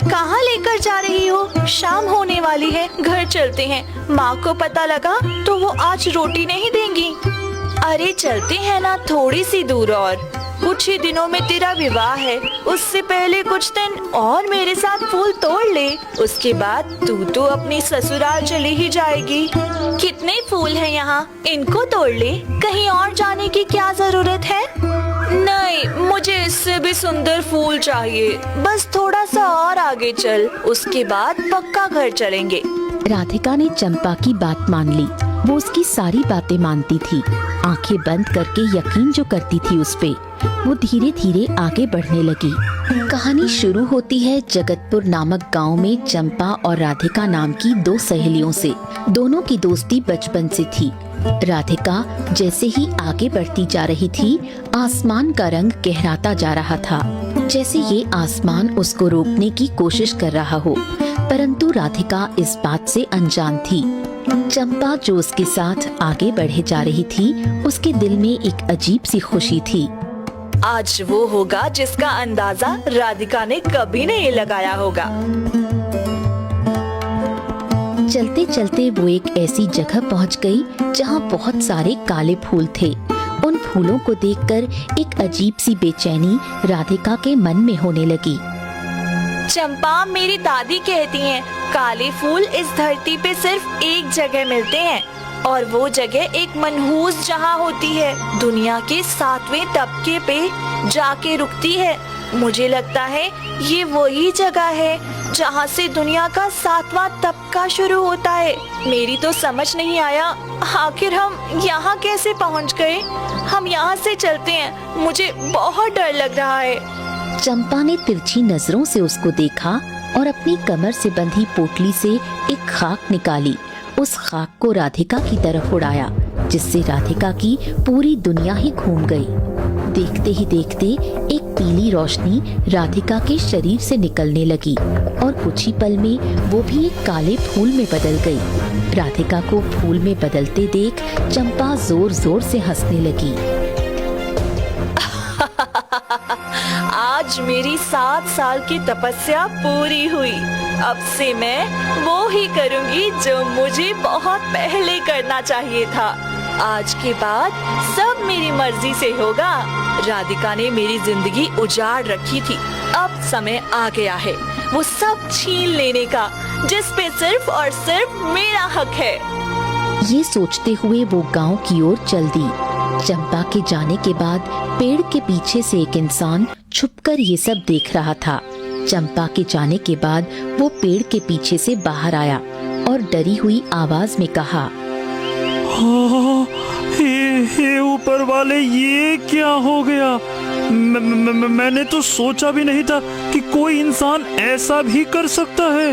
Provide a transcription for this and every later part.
कहाँ लेकर जा रही हो? शाम होने वाली है, घर चलते हैं। माँ को पता लगा तो वो आज रोटी नहीं देंगी। अरे चलते हैं ना, थोड़ी सी दूर और। कुछ ही दिनों में तेरा विवाह है, उससे पहले कुछ दिन और मेरे साथ फूल तोड़ ले। उसके बाद तू तो अपनी ससुराल चली ही जाएगी। कितने फूल हैं यहाँ, इनको तोड़ ले। कहीं और जाने की क्या जरूरत है? नहीं, मुझे इससे भी सुंदर फूल चाहिए। बस थोड़ा सा और आगे चल, उसके बाद पक्का घर चलेंगे। राधिका ने चंपा की बात मान ली। वो उसकी सारी बातें मानती थी, आंखें बंद करके यकीन जो करती थी उस पे। वो धीरे धीरे आगे बढ़ने लगी। कहानी शुरू होती है जगतपुर नामक गांव में चंपा और राधिका नाम की दो सहेलियों से। दोनों की दोस्ती बचपन से थी। राधिका जैसे ही आगे बढ़ती जा रही थी, आसमान का रंग गहराता जा रहा था, जैसे ये आसमान उसको रोकने की कोशिश कर रहा हो। परंतु राधिका इस बात से अनजान थी। चंपा जो उसके साथ आगे बढ़े जा रही थी, उसके दिल में एक अजीब सी खुशी थी। आज वो होगा जिसका अंदाजा राधिका ने कभी नहीं लगाया होगा। चलते चलते वो एक ऐसी जगह पहुंच गई जहां बहुत सारे काले फूल थे। उन फूलों को देखकर एक अजीब सी बेचैनी राधिका के मन में होने लगी। चंपा, मेरी दादी कहती हैं, काले फूल इस धरती पे सिर्फ एक जगह मिलते हैं, और वो जगह एक मनहूस जहां होती है, दुनिया के 7वें तबके पे जाके रुकती है। मुझे लगता है ये वही जगह है जहां से दुनिया का 7वां तबका शुरू होता है। मेरी तो समझ नहीं आया, आखिर हम यहाँ कैसे पहुँच गए? हम यहाँ से चलते हैं, मुझे बहुत डर लग रहा है। चंपा ने तिरछी नजरों से उसको देखा और अपनी कमर से बंधी पोटली से एक खाक निकाली। उस खाक को राधिका की तरफ उड़ाया, जिससे राधिका की पूरी दुनिया ही घूम गई। देखते ही देखते एक पीली रोशनी राधिका के शरीर से निकलने लगी और कुछ ही पल में वो भी एक काले फूल में बदल गई। राधिका को फूल में बदलते देख चंपा जोर जोर से हंसने लगी। आज मेरी 7 साल की तपस्या पूरी हुई। अब से मैं वो ही करूंगी जो मुझे बहुत पहले करना चाहिए था। आज के बाद सब मेरी मर्जी से होगा। राधिका ने मेरी जिंदगी उजाड़ रखी थी, अब समय आ गया है वो सब छीन लेने का, जिस पे सिर्फ और सिर्फ मेरा हक है। ये सोचते हुए वो गांव की ओर चल दी। चंपा के जाने के बाद पेड़ के पीछे से एक इंसान छुपकर ये सब देख रहा था। चंपा के जाने के बाद वो पेड़ के पीछे से बाहर आया और डरी हुई आवाज में कहा, हे ऊपर वाले, ये क्या हो गया? मैंने तो सोचा भी नहीं था कि कोई इंसान ऐसा भी कर सकता है।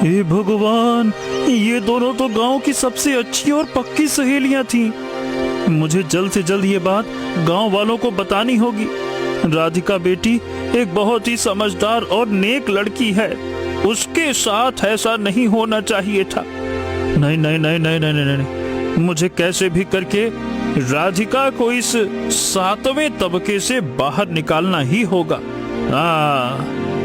हे भगवान, ये दोनों तो गांव की सबसे अच्छी और पक्की सहेलियां थीं। मुझे जल्द से जल्द ये बात गांव वालों को बतानी होगी। राधिका बेटी एक बहुत ही समझदार और नेक लड़की है, उसके साथ ऐसा नहीं होना चाहिए था। नहीं नहीं नहीं नहीं नहीं नहीं, नहीं। मुझे कैसे भी करके राधिका को इस 7वें तबके से बाहर निकालना ही होगा।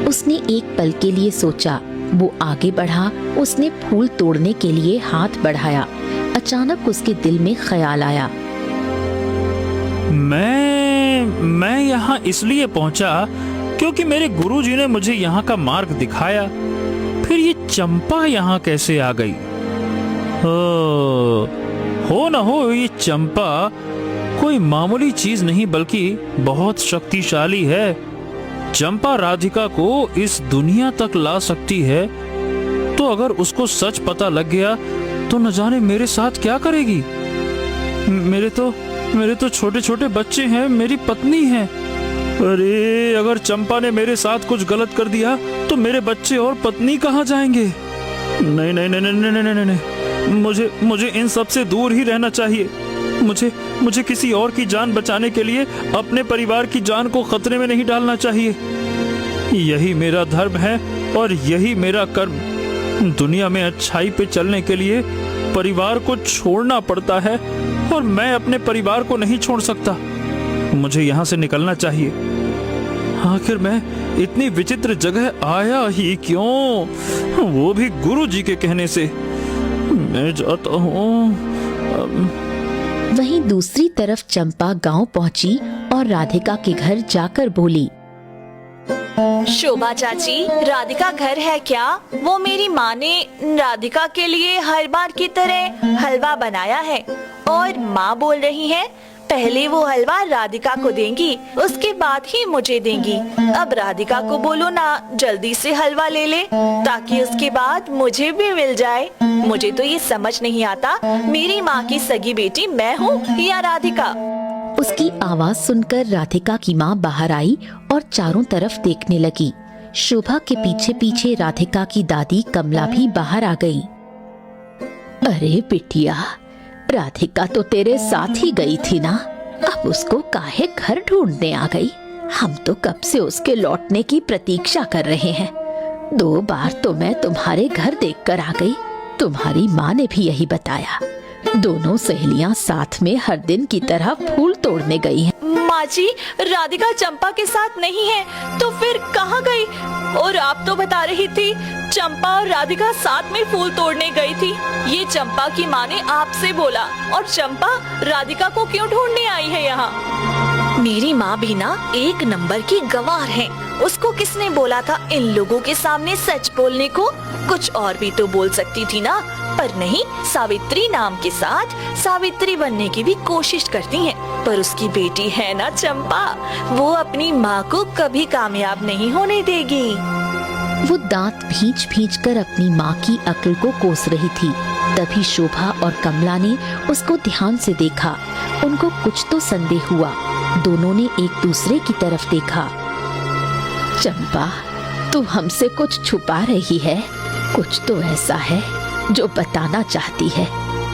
उसने एक पल के लिए सोचा, वो आगे बढ़ा। उसने फूल तोड़ने के लिए हाथ बढ़ाया। अचानक उसके दिल में ख्याल आया, मैं यहाँ इसलिए पहुँचा क्योंकि मेरे गुरुजी ने मुझे यहाँ का मार्ग दिखाया। फिर ये चंपा यहाँ कैसे आ गई? हो ना हो ये चंपा कोई मामूली चीज नहीं बल्कि बहुत शक्तिशाली है। चंपा राधिका को इस दुनिया तक ला सकती है, तो अगर उसको सच पता लग गया तो न जाने मेरे साथ क्या करेगी। मेरे तो छोटे छोटे बच्चे हैं, मेरी पत्नी है। अरे अगर चंपा ने मेरे साथ कुछ गलत कर दिया तो मेरे बच्चे और पत्नी कहाँ जाएंगे? नहीं नहीं नहीं नहीं नहीं नहीं, नहीं। मुझे इन सब से दूर ही रहना चाहिए। मुझे किसी और की जान बचाने के लिए अपने परिवार की जान को खतरे में नहीं डालना चाहिए। यही मेरा धर्म है और यही मेरा कर्म। दुनिया में अच्छाई पे चलने के लिए परिवार को छोड़ना पड़ता है और मैं अपने परिवार को नहीं छोड़ सकता। मुझे यहाँ से निकलना चाहिए। आखिर मैं इतनी विचित्र जगह आया ही क्यों, वो भी गुरुजी के कहने से। मैं जाता हूँ। वहीं दूसरी तरफ चंपा गांव पहुंची और राधिका के घर जाकर बोली, शोभा चाची, राधिका घर है क्या? वो मेरी माँ ने राधिका के लिए हर बार की तरह हलवा बनाया है और माँ बोल रही है पहले वो हलवा राधिका को देंगी, उसके बाद ही मुझे देंगी। अब राधिका को बोलो ना जल्दी से हलवा ले ले ताकि उसके बाद मुझे भी मिल जाए। मुझे तो ये समझ नहीं आता मेरी माँ की सगी बेटी मैं हूँ या राधिका। उसकी आवाज सुनकर राधिका की माँ बाहर आई और चारों तरफ देखने लगी। शोभा के पीछे पीछे राधिका की दादी कमला भी बाहर आ गई। अरे बिटिया, राधिका तो तेरे साथ ही गई थी ना, अब उसको काहे घर ढूंढने आ गई? हम तो कब से उसके लौटने की प्रतीक्षा कर रहे हैं। 2 बार तो मैं तुम्हारे घर देखकर आ गई। तुम्हारी माँ ने भी यही बताया। दोनों सहेलियां साथ में हर दिन की तरह फूल तोड़ने गई हैं। माँ जी, राधिका चंपा के साथ नहीं है तो फिर कहाँ गई? और आप तो बता रही थी चंपा और राधिका साथ में फूल तोड़ने गई थी। ये चंपा की माँ ने आपसे बोला और चंपा राधिका को क्यों ढूंढने आई है यहाँ? मेरी माँ भी ना 1 नंबर की गवार है। उसको किसने बोला था इन लोगों के सामने सच बोलने को? कुछ और भी तो बोल सकती थी ना, पर नहीं, सावित्री नाम के साथ सावित्री बनने की भी कोशिश करती है। पर उसकी बेटी है ना चंपा, वो अपनी माँ को कभी कामयाब नहीं होने देगी। वो दांत भींच कर अपनी माँ की अक्ल को कोस रही थी। तभी शोभा और कमला ने उसको ध्यान से देखा। उनको कुछ तो संदेह हुआ। दोनों ने एक दूसरे की तरफ देखा। चंपा, तू हमसे कुछ छुपा रही है। कुछ तो ऐसा है जो बताना चाहती है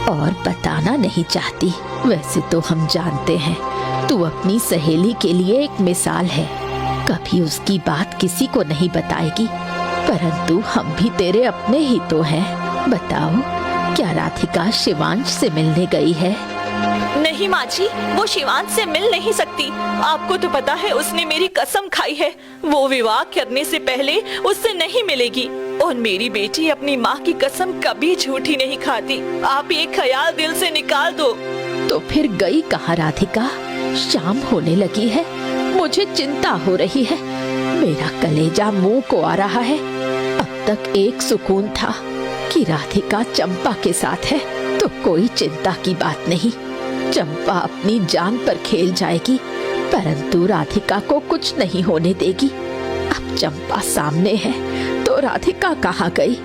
और बताना नहीं चाहती। वैसे तो हम जानते हैं तू अपनी सहेली के लिए एक मिसाल है। कभी उसकी बात किसी को नहीं बताएगी, परंतु हम भी तेरे अपने ही तो हैं। बताओ, क्या राधिका शिवांश से मिलने गई है? नहीं माँ जी, वो शिवांश से मिल नहीं सकती। आपको तो पता है उसने मेरी कसम खाई है, वो विवाह करने से पहले उससे नहीं मिलेगी। और मेरी बेटी अपनी माँ की कसम कभी झूठी नहीं खाती। आप ये ख्याल दिल से निकाल दो। तो फिर गई कहाँ राधिका? शाम होने लगी है, मुझे चिंता हो रही है। मेरा कलेजा मुंह को आ रहा है। अब तक एक सुकून था कि राधिका चंपा के साथ है, तो कोई चिंता की बात नहीं। चंपा अपनी जान पर खेल जाएगी, परंतु राधिका को कुछ नहीं होने देगी। अब चंपा सामने है तो राधिका कहाँ गई?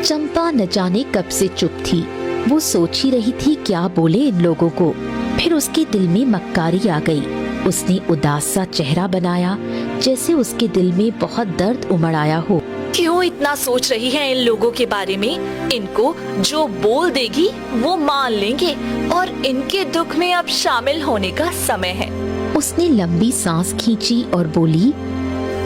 चंपा न जाने कब से चुप थी। वो सोच ही रही थी क्या बोले इन लोगों को। फिर उसके दिल में मक्कारी आ गई। उसने उदास सा चेहरा बनाया, जैसे उसके दिल में बहुत दर्द उमड़ आया हो। क्यों इतना सोच रही है इन लोगों के बारे में? इनको जो बोल देगी वो मान लेंगे और इनके दुख में अब शामिल होने का समय है। उसने लंबी सांस खींची और बोली,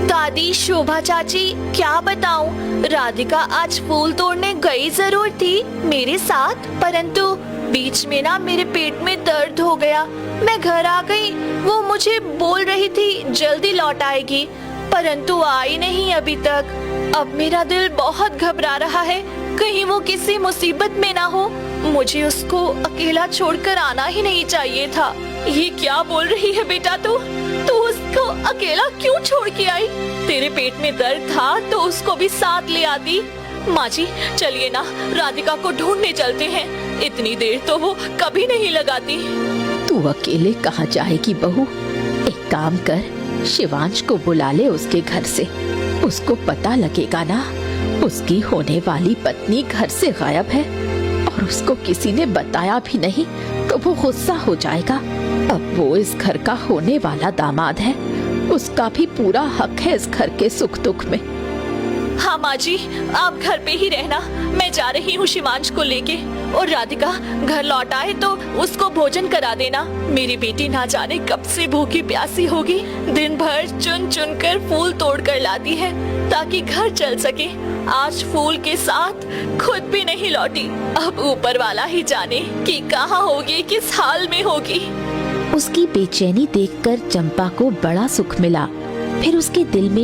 दादी, शोभा चाची, क्या बताऊं, राधिका आज फूल तोड़ने गई जरूर थी मेरे साथ, परंतु बीच में ना मेरे पेट में दर्द हो गया। मैं घर आ गई। वो मुझे बोल रही थी जल्दी लौट आएगी, परंतु आई नहीं अभी तक। अब मेरा दिल बहुत घबरा रहा है, कहीं वो किसी मुसीबत में ना हो। मुझे उसको अकेला छोड़कर आना ही नहीं चाहिए था। ये क्या बोल रही है बेटा तू उसको अकेला क्यों छोड़ के आई? तेरे पेट में दर्द था तो उसको भी साथ ले आती। माँ जी, चलिए ना, राधिका को ढूंढने चलते हैं। इतनी देर तो वो कभी नहीं लगाती। तू अकेले कहाँ जाएगी बहू? एक काम कर, शिवांश को बुला ले उसके घर से। उसको पता लगेगा ना उसकी होने वाली पत्नी घर से गायब है और उसको किसी ने बताया भी नहीं, तो वो गुस्सा हो जाएगा। अब वो इस घर का होने वाला दामाद है, उसका भी पूरा हक है इस घर के सुख दुख में। हाँ माँ जी, आप घर पे ही रहना, मैं जा रही हूँ शिवांश को लेके। और राधिका घर लौट आए तो उसको भोजन करा देना। मेरी बेटी ना जाने कब से भूखी प्यासी होगी। दिन भर चुन चुन कर फूल तोड़ कर लाती है ताकि घर चल सके। आज फूल के साथ खुद भी नहीं लौटी। अब ऊपर वाला ही जाने कि कहाँ होगी, किस हाल में होगी। उसकी बेचैनी देखकर चंपा को बड़ा सुख मिला। फिर उसके दिल में